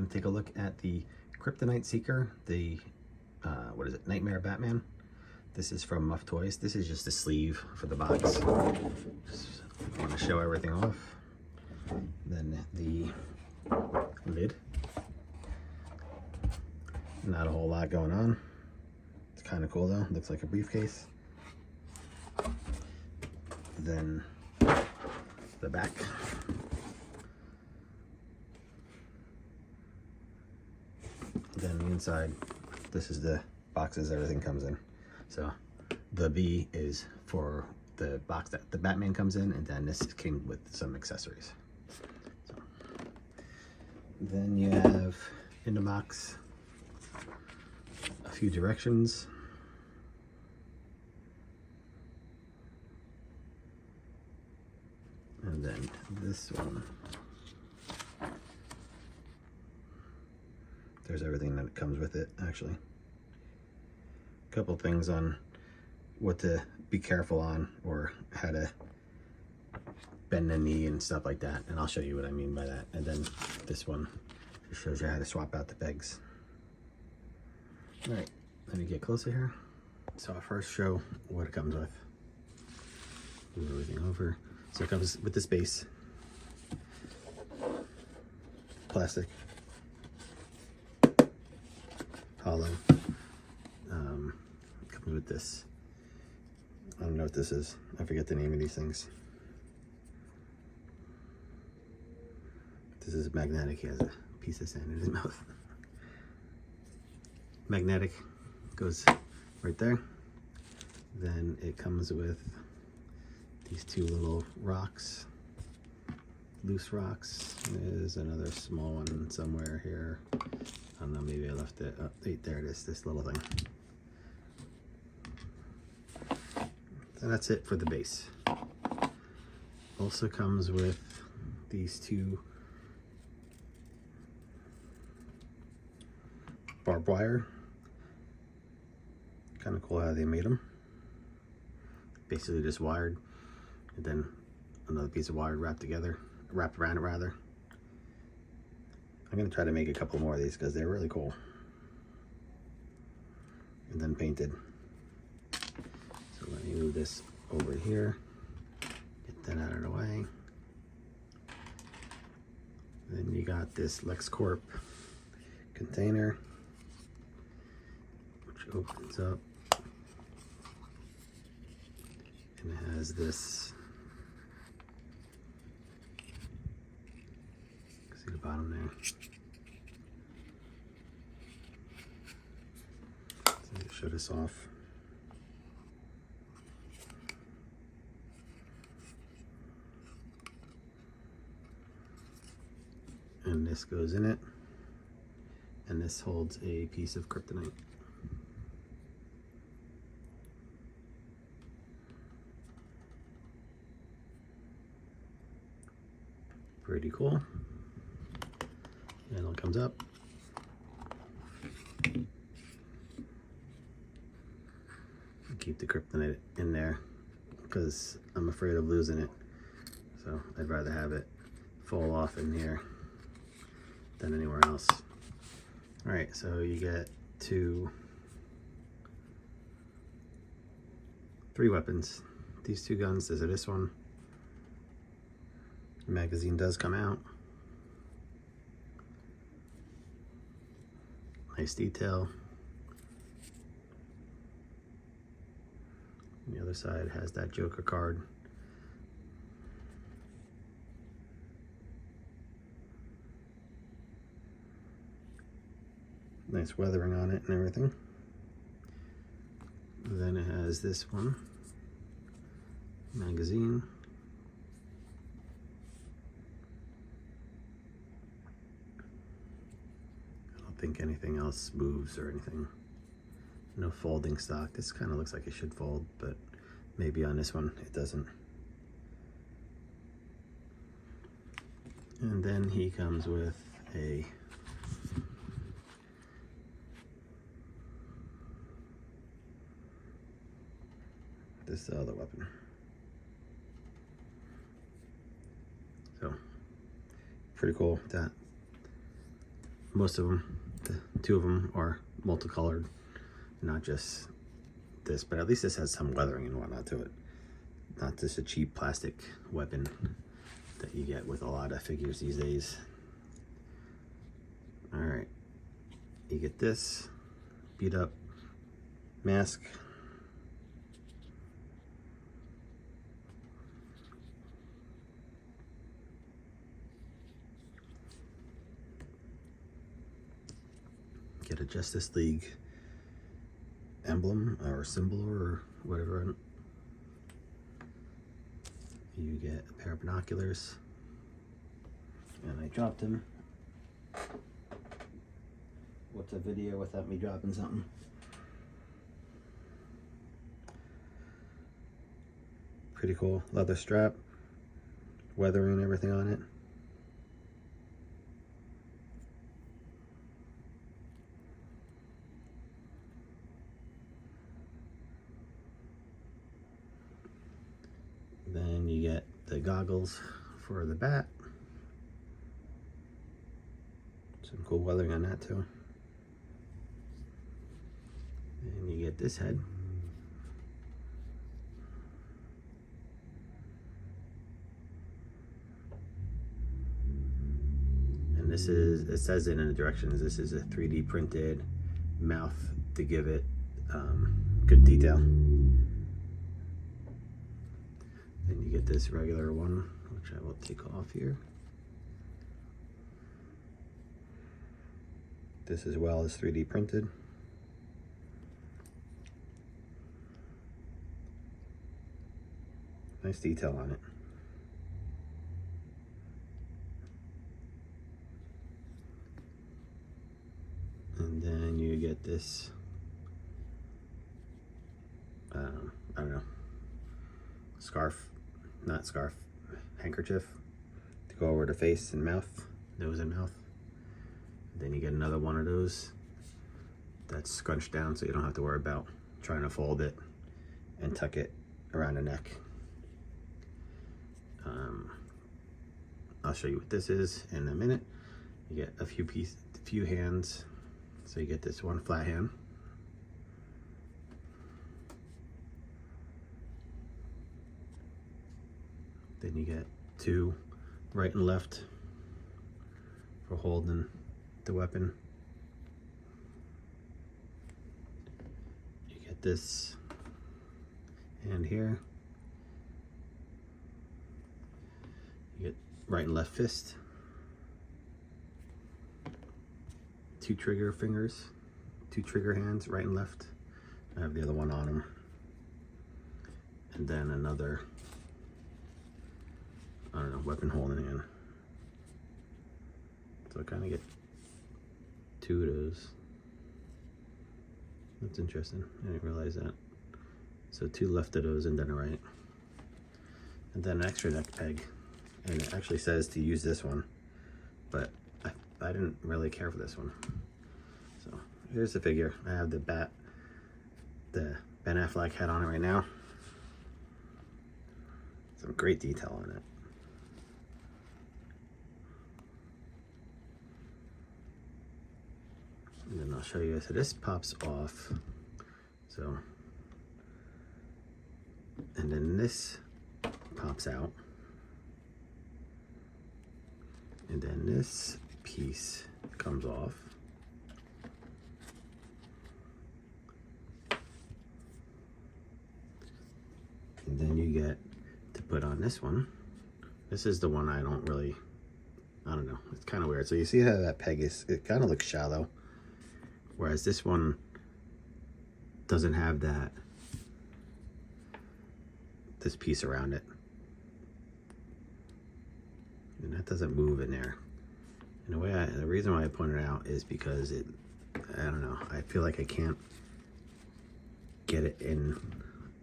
going to take a look at the Kryptonite Seeker, the, what is it, Knightmare Batman. This is from Muff Toys. This is just a sleeve for the box. Just want to show everything off. Then the lid. Not a whole lot going on. It's kind of cool though. Looks like a briefcase. Then the back. Then the inside. This is the boxes everything comes in. So the B is for the box that the Batman comes in, and then this came with some accessories. So then you have in the box a few directions. And then this one, there's everything that comes with it actually. A couple things on what to be careful on, or how to bend the knee and stuff like that, and I'll show you what I mean by that. And then this one just shows you how to swap out the pegs. All right, let me get closer here. So I'll first show what it comes with. Move everything over. So it comes with this base, plastic, hollow. It comes with this. I don't know what this is. I forget the name of these things. This is magnetic. He has a piece of sand in his mouth. Magnetic goes right there. Then it comes with these two little rocks, loose rocks. There's another small one somewhere here. I don't know, maybe I left it. Oh, wait, there it is, this little thing. So that's it for the base. Also comes with these two barbed wire. Kind of cool how they made them. Basically just wired, and then another piece of wire wrapped around it rather. I'm gonna try to make a couple more of these because they're really cool. And then painted. So let me move this over here, get that out of the way. Then you got this LexCorp container, which opens up. And it has this, see the bottom there. So let me show this off. And this goes in it, and this holds a piece of kryptonite. Pretty cool. And it comes up. Keep the kryptonite in there because I'm afraid of losing it. So I'd rather have it fall off in here than anywhere else. All right, so you get three weapons. These two guns, there's this one. The magazine does come out. Nice detail. The other side has that Joker card. Nice weathering on it and everything. Then it has this one, magazine. I don't think anything else moves or anything. No folding stock. This kind of looks like it should fold, but maybe on this one it doesn't. And then he comes with this other weapon. So pretty cool with that. most of them, two of them are multicolored, not just this, but at least this has some weathering and whatnot to it. Not just a cheap plastic weapon that you get with a lot of figures these days. All right, you get this beat up mask. Get a Justice League emblem or symbol or whatever. You get a pair of binoculars, and I dropped them. What's a video without me dropping something? Pretty cool leather strap, weathering and everything on it. Then you get the goggles for the bat. Some cool weathering on that too. And you get this head. And this is, it says it in the directions, this is a 3D printed mouth to give it good detail. Then you get this regular one, which I will take off here. This as well is 3D printed. Nice detail on it. And then you get this, I don't know, scarf, not scarf, handkerchief to go over the face and mouth, nose and mouth. Then you get another one of those that's scrunched down, so you don't have to worry about trying to fold it and tuck it around the neck. I'll show you what this is in a minute. You get a few hands. So you get this one flat hand. Then you get two right and left for holding the weapon. You get this hand here. You get right and left fist. Two trigger fingers, two trigger hands, right and left. I have the other one on them. And then another, I don't know, weapon holding hand. So I kind of get two of those. That's interesting. I didn't realize that. So two left of those and then a right. And then an extra neck peg. And it actually says to use this one, but I didn't really care for this one. So here's the figure. I have the bat, the Ben Affleck hat on it right now. Some great detail on it. And then I'll show you. So this pops off. So, and then this pops out. And then this piece comes off. And then you get to put on this one. This is the one I don't know, it's kind of weird. So you see how that peg is, it kind of looks shallow. Whereas this one doesn't have this piece around it. And that doesn't move in there. And the reason why I pointed it out is because I don't know, I feel like I can't get it in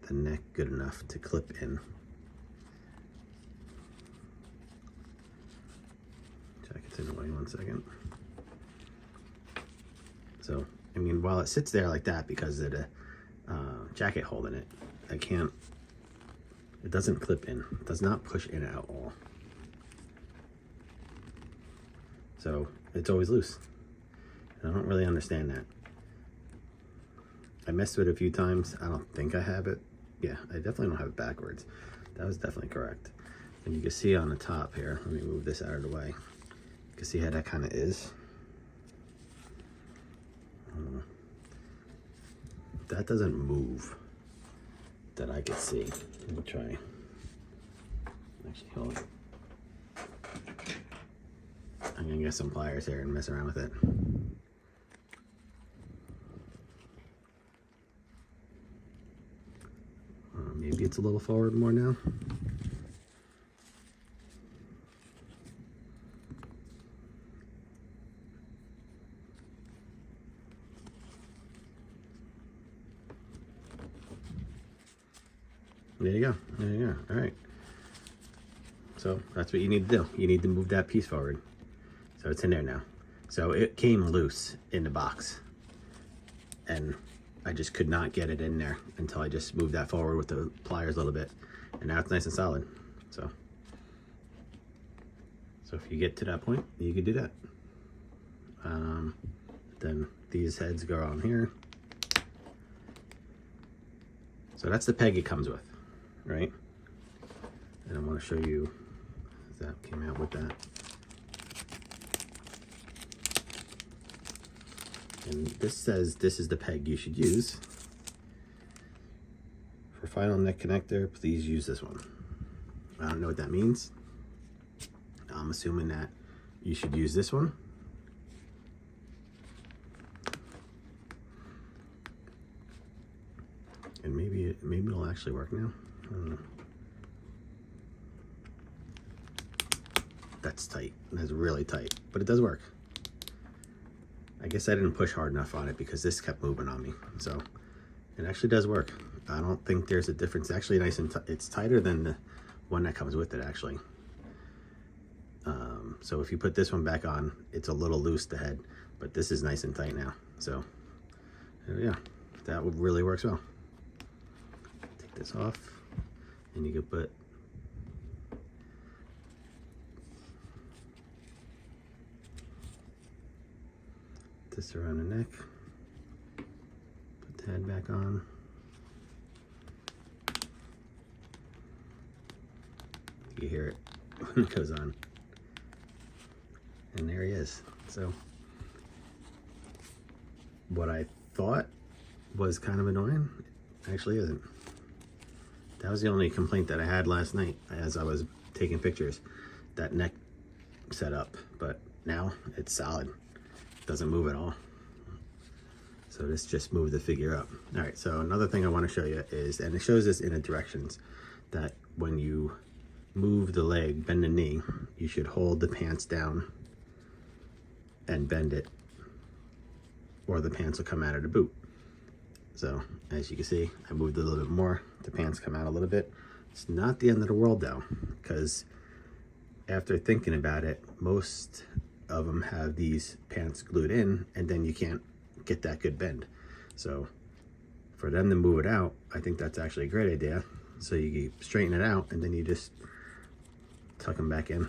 the neck good enough to clip in. Jacket's in the way, 1 second. So, I mean, while it sits there like that because of the jacket holding it, it doesn't clip in. It does not push in at all. So it's always loose. And I don't really understand that. I messed with it a few times. I don't think I have it. Yeah, I definitely don't have it backwards. That was definitely correct. And you can see on the top here, let me move this out of the way. You can see how that kind of is. That doesn't move that I could see. Let me try. Actually, hold on. I'm gonna get some pliers here and mess around with it. Maybe it's a little forward more now. There you go. There you go. All right. So that's what you need to do. You need to move that piece forward. So it's in there now. So it came loose in the box. And I just could not get it in there until I just moved that forward with the pliers a little bit. And now it's nice and solid. So if you get to that point, you can do that. Then these heads go on here. So that's the peg it comes with, right? And I want to show you that came out with that. And this says this is the peg you should use. For final neck connector, please use this one. I don't know what that means. I'm assuming that you should use this one. And maybe it'll actually work now. I don't know. That's tight. That's really tight, but it does work. I guess I didn't push hard enough on it because this kept moving on me. So it actually does work. I don't think there's a difference. It's actually nice and it's tighter than the one that comes with it actually. So if you put this one back on, it's a little loose, the head, but this is nice and tight now. So yeah, that really works well. Take this off and you can put this around the neck, put the head back on. You hear it when it goes on. And there he is. So what I thought was kind of annoying actually isn't. That was the only complaint that I had last night as I was taking pictures, that neck setup, but now it's solid. Doesn't move at all. So this just moved the figure up. All right, so another thing I want to show you is, and it shows this in the directions, that when you move the leg, bend the knee, you should hold the pants down and bend it, or the pants will come out of the boot. So as you can see, I moved a little bit more, the pants come out a little bit. It's not the end of the world though, because after thinking about it, most of them have these pants glued in and then you can't get that good bend. So for them to move it out, I think that's actually a great idea. So you straighten it out and then you just tuck them back in.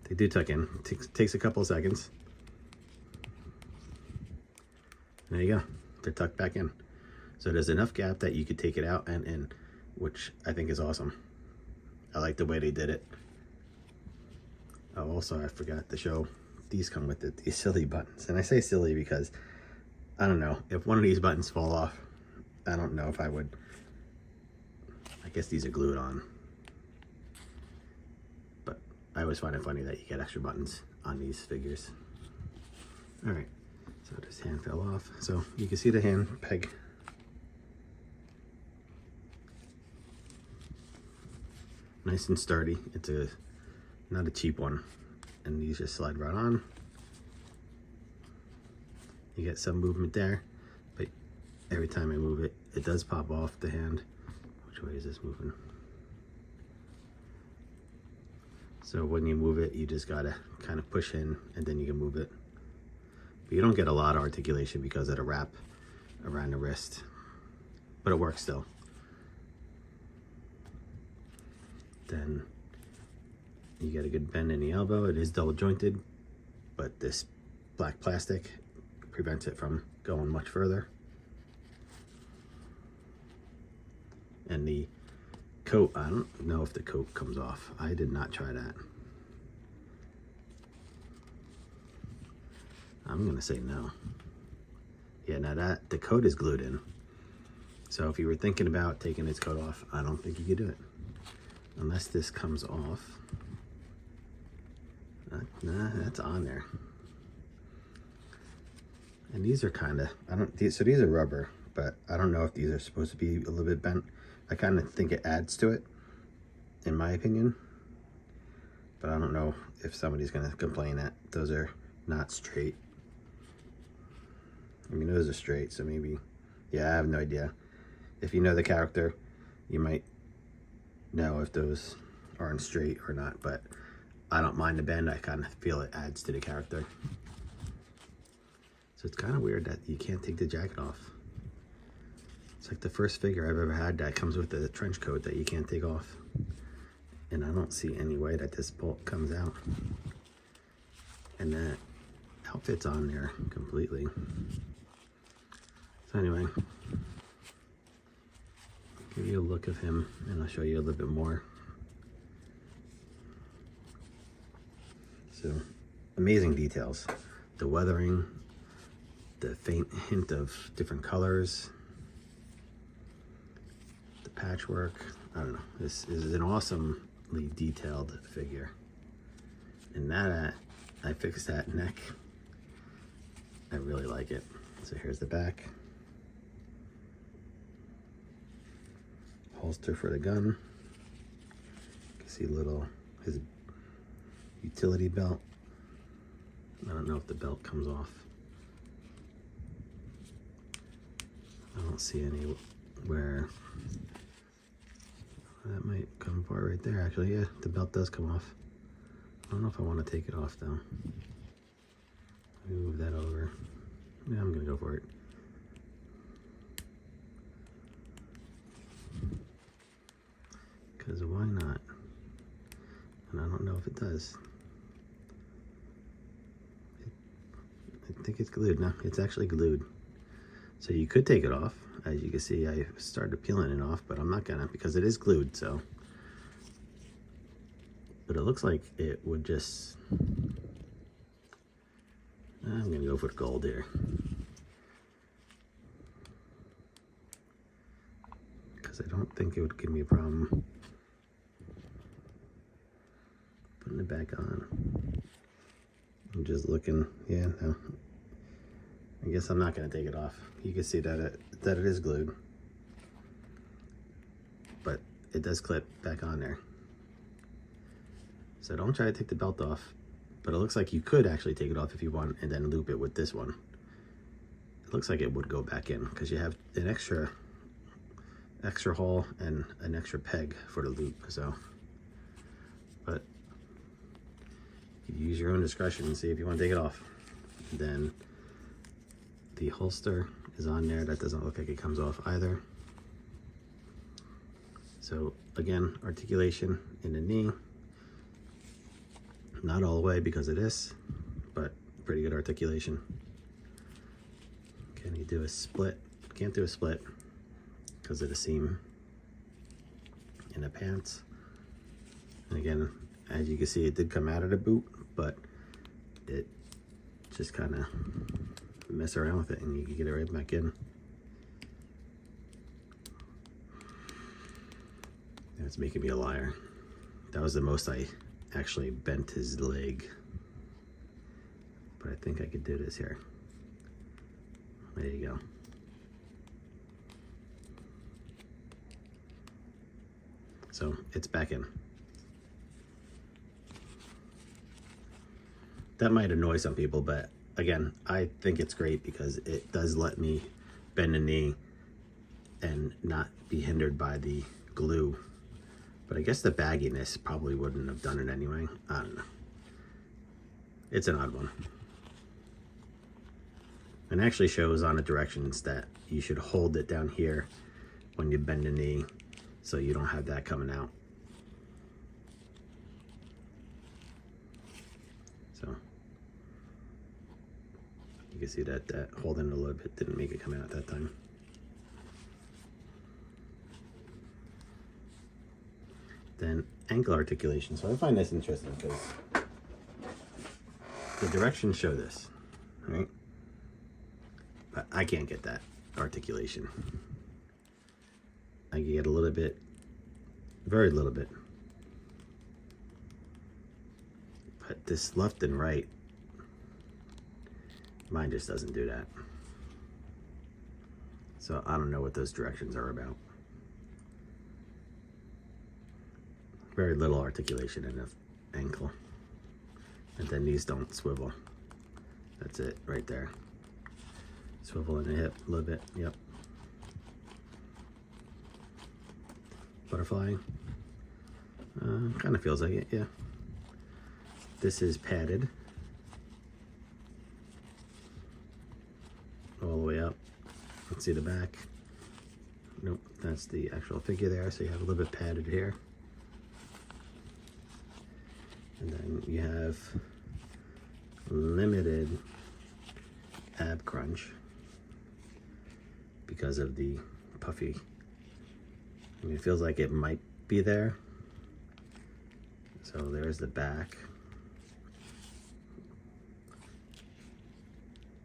They do tuck in. Takes a couple of seconds. There you go. They're tucked back in. So there's enough gap that you could take it out and in, which I think is awesome. I like the way they did it. Oh, also I forgot to show, these come with it, these silly buttons. And I say silly because, I don't know, if one of these buttons fall off, I don't know if I would. I guess these are glued on. But I always find it funny that you get extra buttons on these figures. All right, so this hand fell off. So you can see the hand peg. Nice and sturdy. It's not a cheap one. And these just slide right on. You get some movement there, but every time I move it, it does pop off the hand. Which way is this moving? So when you move it, you just gotta kind of push in and then you can move it. But you don't get a lot of articulation because of the wrap around the wrist, but it works still. Then you get a good bend in the elbow. It is double jointed, but this black plastic prevents it from going much further. And the coat, I don't know if the coat comes off. I did not try that. I'm gonna say no. Yeah, now that the coat is glued in. So if you were thinking about taking its coat off, I don't think you could do it. Unless this comes off. Nah, that's on there. And these are kind of, so these are rubber, but I don't know if these are supposed to be a little bit bent. I kind of think it adds to it, in my opinion. But I don't know if somebody's going to complain that those are not straight. I mean, those are straight, so maybe, yeah, I have no idea. If you know the character, you might know if those aren't straight or not, but I don't mind the bend. I kind of feel it adds to the character. So it's kind of weird that you can't take the jacket off. It's like the first figure I've ever had that comes with a trench coat that you can't take off. And I don't see any way that this bolt comes out. And that outfit's on there completely. So anyway, give you a look of him and I'll show you a little bit more. So amazing details. The weathering, the faint hint of different colors, the patchwork. I don't know. This is an awesomely detailed figure. And that, I fixed that neck. I really like it. So here's the back. Holster for the gun. You can see his utility belt. I don't know if the belt comes off. I don't see anywhere. That might come apart right there, actually. Yeah, the belt does come off. I don't know if I want to take it off, though. Move that over. Yeah, I'm going to go for it. Because why not? And I don't know if it does. I think it's glued. No, it's actually glued. So you could take it off. As you can see, I started peeling it off, but I'm not gonna because it is glued, so. But it looks like it would just, I'm gonna go for the gold here. Because I don't think it would give me a problem putting it back on. I'm just looking, yeah, no. I guess I'm not gonna take it off. You can see that it is glued, but it does clip back on there. So don't try to take the belt off, but it looks like you could actually take it off if you want and then loop it with this one. It looks like it would go back in because you have an extra hole and an extra peg for the loop. So, but you use your own discretion and see if you want to take it off. And then the holster is on there. That doesn't look like it comes off either. So again, articulation in the knee. Not all the way because of this, but pretty good articulation. Can you do a split? Can't do a split because of the seam in the pants. And again, as you can see, it did come out of the boot, but it just kind of mess around with it and you can get it right back in. And it's making me a liar. That was the most I actually bent his leg. But I think I could do this here. There you go. So it's back in. That might annoy some people, but again, I think it's great because it does let me bend the knee and not be hindered by the glue. But I guess the bagginess probably wouldn't have done it anyway. I don't know. It's an odd one. And actually shows on the directions that you should hold it down here when you bend the knee so you don't have that coming out. So can see that that holding it a little bit didn't make it come out that time. Then ankle articulation. So I find this interesting because the directions show this, right? But I can't get that articulation. I can get a little bit, very little bit. But this left and right, mine just doesn't do that. So I don't know what those directions are about. Very little articulation in the ankle. And then these don't swivel. That's it right there. Swivel in the hip a little bit, yep. Butterfly. Kind of feels like it, yeah. This is padded. All the way up. Let's see the back. Nope, that's the actual figure there, so you have a little bit padded here. And then you have limited ab crunch because of the puffy. I mean, it feels like it might be there. So there's the back.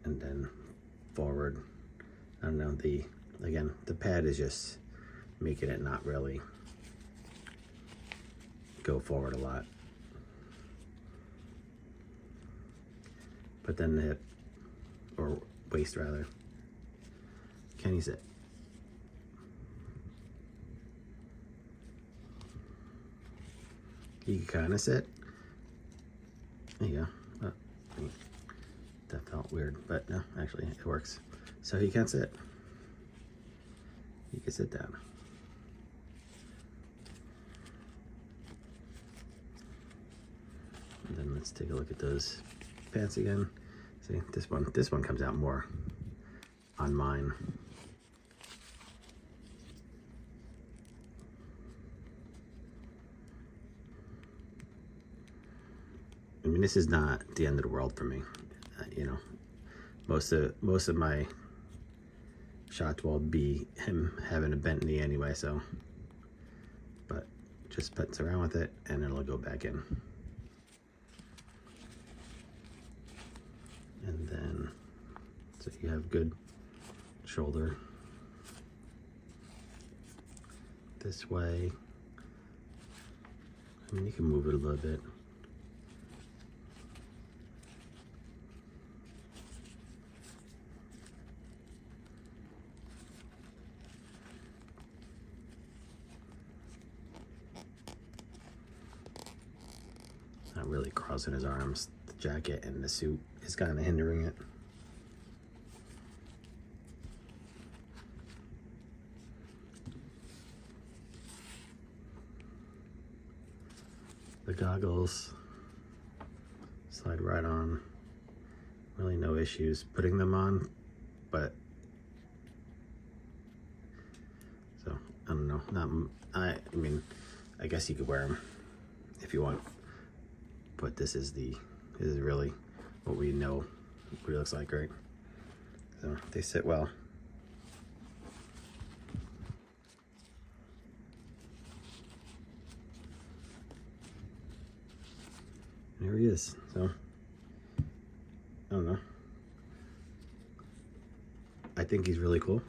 And then forward. I don't know, again, the pad is just making it not really go forward a lot. But then the hip, or waist rather, can you sit? You can kind of sit. There you go. Oh, that felt weird, but no, actually it works. So he can sit. You can sit down. And then let's take a look at those pants again. See, this one comes out more on mine. I mean, this is not the end of the world for me. You know, most of my shots will be him having a bent knee anyway, so, but just putz around with it and it'll go back in. And then, so you have good shoulder this way. I mean, you can move it a little bit. Not really crossing his arms. The jacket and the suit is kind of hindering it. The goggles slide right on. Really no issues putting them on, but so I don't know. I mean, I guess you could wear them if you want. But this is really what we know what he looks like, right? So they sit well. There he is. So I don't know. I think he's really cool.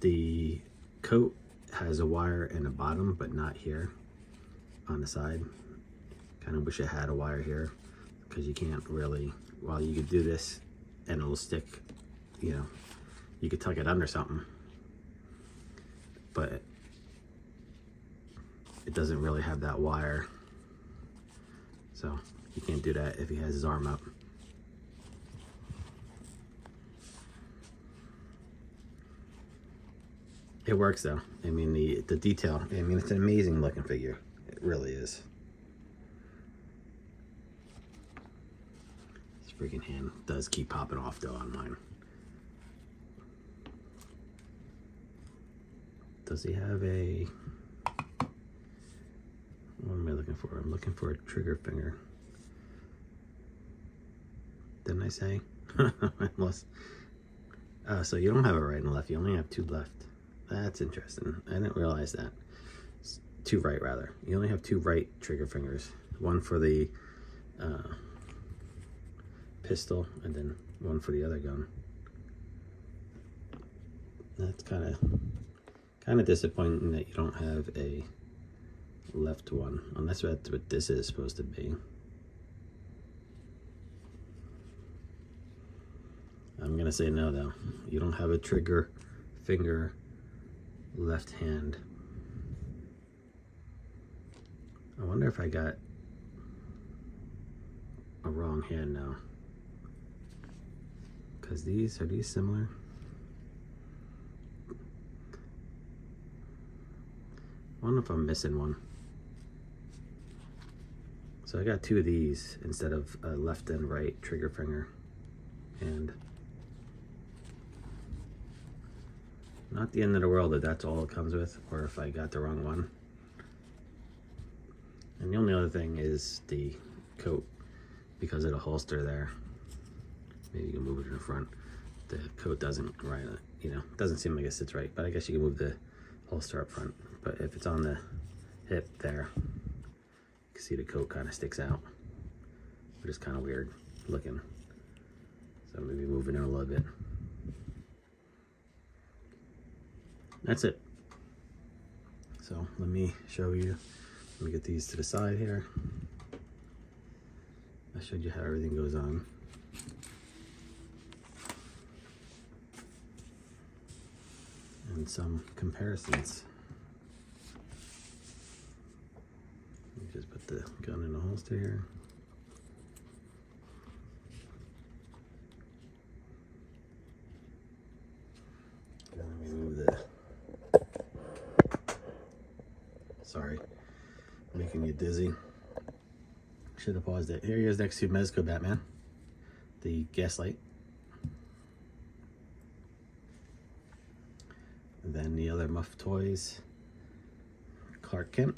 The coat has a wire in the bottom, but not here on the side. Kind of wish it had a wire here, because you can't really, well, you could do this and it'll stick, you know, you could tuck it under something, but it doesn't really have that wire, so you can't do that if he has his arm up. It works though. I mean, the detail, I mean, it's an amazing looking figure. It really is. This freaking hand does keep popping off though on mine. Does he have a, what am I looking for? I'm looking for a trigger finger. didn't I say? Unless, so you don't have a right and a left, you only have 2 left. That's interesting. I didn't realize that. 2 right, rather. You only have 2 right trigger fingers. One for the pistol, and then one for the other gun. That's kind of disappointing that you don't have a left one, unless that's what this is supposed to be. I'm gonna say no though. You don't have a trigger finger left hand. I wonder if I got a wrong hand now. Because are these similar? I wonder if I'm missing one. So I got 2 of these instead of a left and right trigger finger. And not the end of the world if that's all it comes with, or if I got the wrong one. And the only other thing is the coat, because of the holster there. Maybe you can move it in the front. The coat doesn't doesn't seem like it sits right, but I guess you can move the holster up front. But if it's on the hip there, you can see the coat kind of sticks out, but it's kind of weird looking. So maybe moving it a little bit. That's it. So let me show you. Let me get these to the side here. I showed you how everything goes on. And some comparisons. Let me just put the gun in the holster here. Let me move the... Sorry, making you dizzy. Should have paused it. Here he is next to Mezco Batman, the Gaslight. And then the other Muff toys, Clark Kent.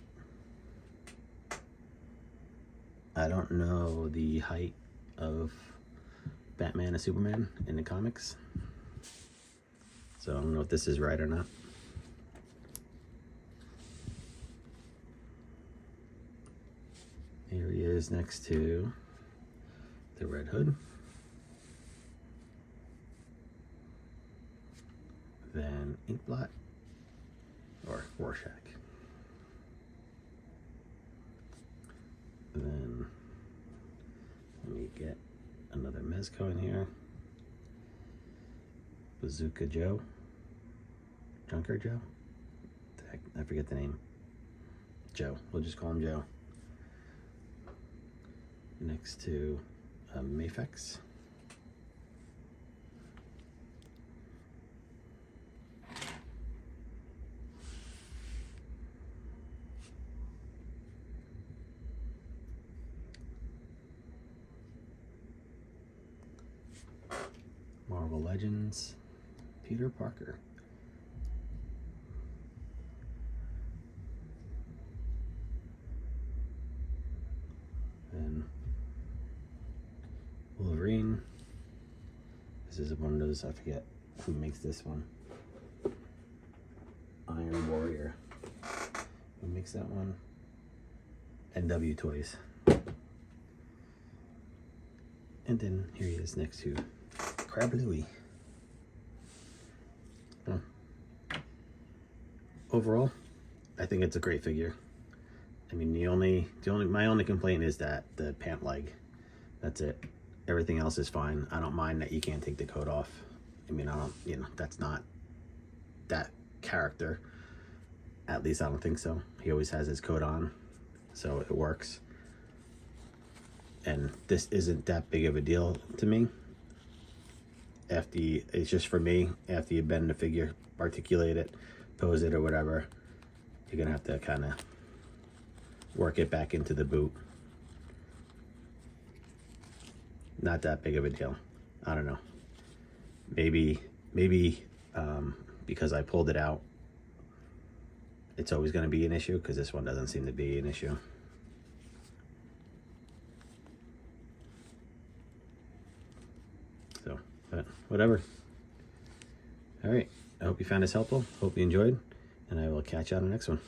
I don't know the height of Batman and Superman in the comics, so I don't know if this is right or not. Here he is next to the Red Hood. Then Inkblot or Rorschach. Then let me get another Mezco in here. Bazooka Joe. Junker Joe? Heck, I forget the name. Joe. We'll just call him Joe. Next to Mafex. Marvel Legends, Peter Parker. And Wolverine. This is one of those, I forget who makes this one. Iron Warrior. Who makes that one? NW Toys. And then here he is next to Crab Louie. Overall, I think it's a great figure. I mean, my only complaint is that the pant leg. That's it. Everything else is fine. I don't mind that you can't take the coat off. I mean, that's not that character. At least I don't think so. He always has his coat on, so it works. And this isn't that big of a deal to me. It's just for me, after you bend the figure, articulate it, pose it or whatever, you're gonna have to kind of work it back into the boot. Not that big of a deal. I don't know. Maybe because I pulled it out, it's always going to be an issue, because this one doesn't seem to be an issue. but whatever. All right, I hope you found this helpful. Hope you enjoyed, and I will catch you on the next one.